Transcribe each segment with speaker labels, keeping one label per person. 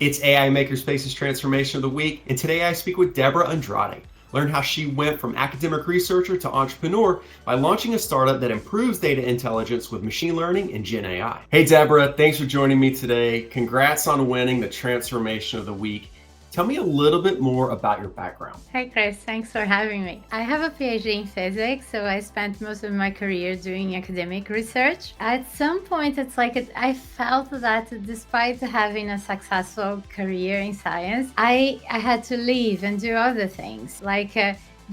Speaker 1: It's AI Makerspace's Transformation of the Week, and today I speak with Debora Andrade. Learn how she went from academic researcher to entrepreneur by launching a startup that improves data intelligence with machine learning and Gen AI. Hey Debora, thanks for joining me today. Congrats on winning the Transformation of the Week. Tell me a little bit more about your background.
Speaker 2: Hi Chris, thanks for having me. I have a PhD in physics, so I spent most of my career doing academic research. At some point, I felt that despite having a successful career in science, I had to leave and do other things, like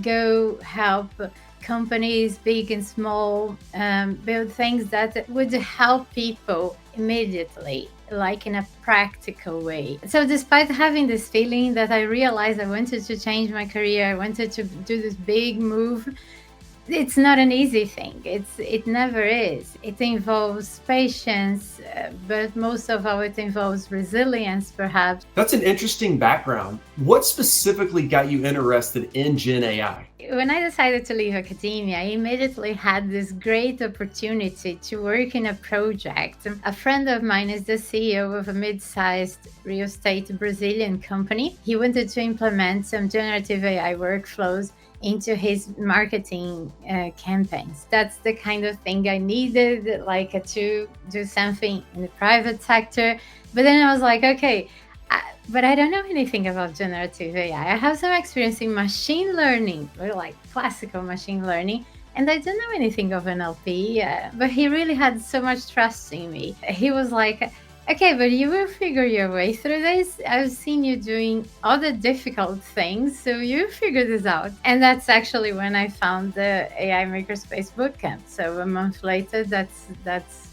Speaker 2: go help companies, big and small, build things that would help people immediately, like in a practical way. So despite having this feeling that I realized I wanted to change my career, I wanted to do this big move, it's not an easy thing. It never is. It involves patience, but most of all, it involves resilience, perhaps.
Speaker 1: That's an interesting background. What specifically got you interested in Gen AI?
Speaker 2: When I decided to leave academia, I immediately had this great opportunity to work in a project. A friend of mine is the CEO of a mid-sized real estate Brazilian company. He wanted to implement some generative AI workflows into his marketing campaigns. That's the kind of thing I needed, like to do something in the private sector. But then I was like, okay, but I don't know anything about generative AI. I have some experience in machine learning, like classical machine learning, and I don't know anything of NLP. But he really had so much trust in me. He was like, okay, but you will figure your way through this. I've seen you doing other difficult things, so you figure this out. And that's actually when I found the AI Makerspace bootcamp. So a month later, that's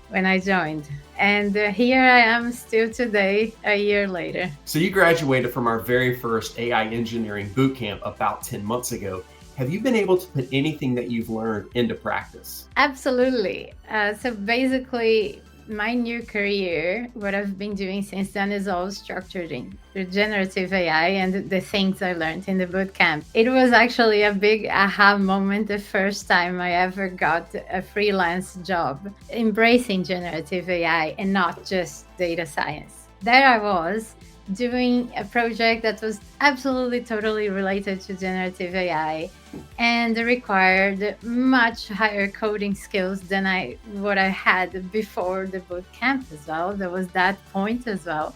Speaker 2: when I joined. And here I am still today, a year later.
Speaker 1: So you graduated from our very first AI engineering bootcamp about 10 months ago. Have you been able to put anything that you've learned into practice?
Speaker 2: Absolutely. So basically, my new career, what I've been doing since then is all structured in generative AI and the things I learned in the bootcamp. It was actually a big aha moment the first time I ever got a freelance job, embracing generative AI and not just data science. There I was doing a project that was absolutely totally related to generative AI and required much higher coding skills than what I had before the bootcamp as well. There was that point as well.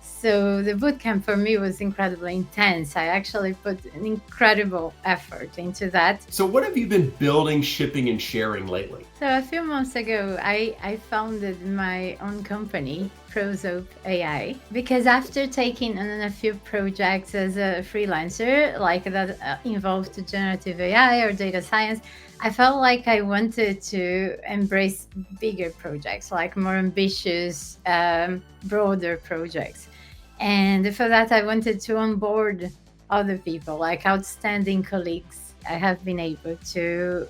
Speaker 2: So the bootcamp for me was incredibly intense. I actually put an incredible effort into that.
Speaker 1: So what have you been building, shipping, and sharing lately?
Speaker 2: So a few months ago, I founded my own company, Prosoap AI, because after taking on a few projects as a freelancer, like that involved generative AI or data science, I felt like I wanted to embrace bigger projects, like more ambitious, broader projects. And for that, I wanted to onboard other people, like outstanding colleagues. I have been able to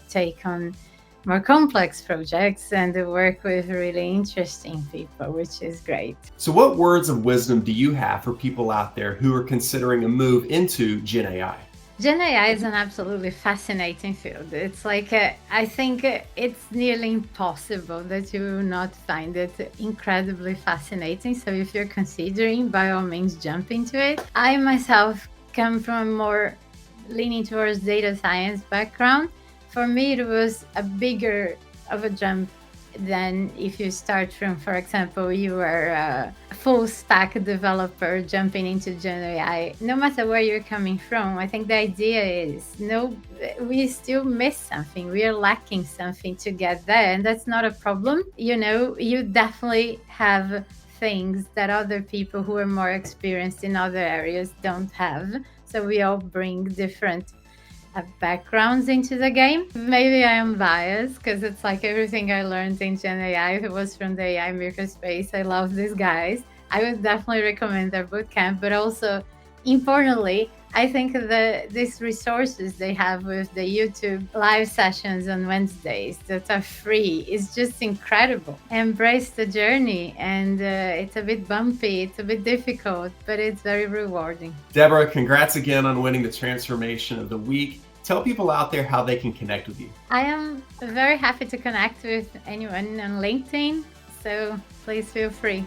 Speaker 2: take on more complex projects and work with really interesting people, which is great.
Speaker 1: So what words of wisdom do you have for people out there who are considering a move into Gen AI?
Speaker 2: Gen AI is an absolutely fascinating field. It's like, I think it's nearly impossible that you will not find it incredibly fascinating. So if you're considering, by all means, jump into it. I myself come from a more leaning towards data science background. For me, it was a bigger of a jump than if you start from, for example, you are a full stack developer jumping into Gen AI. No matter where you're coming from, I think the idea is we still miss something. We are lacking something to get there, and that's not a problem. You definitely have things that other people who are more experienced in other areas don't have. So we all bring different backgrounds into the game. Maybe I am biased because it's like everything I learned in Gen AI was from the AI Makerspace. I love these guys. I would definitely recommend their bootcamp, but also importantly, I think these resources they have with the YouTube live sessions on Wednesdays that are free is just incredible. Embrace the journey, and it's a bit bumpy, it's a bit difficult, but it's very rewarding.
Speaker 1: Debora, congrats again on winning the Transformation of the Week. Tell people out there how they can connect with you.
Speaker 2: I am very happy to connect with anyone on LinkedIn, so please feel free.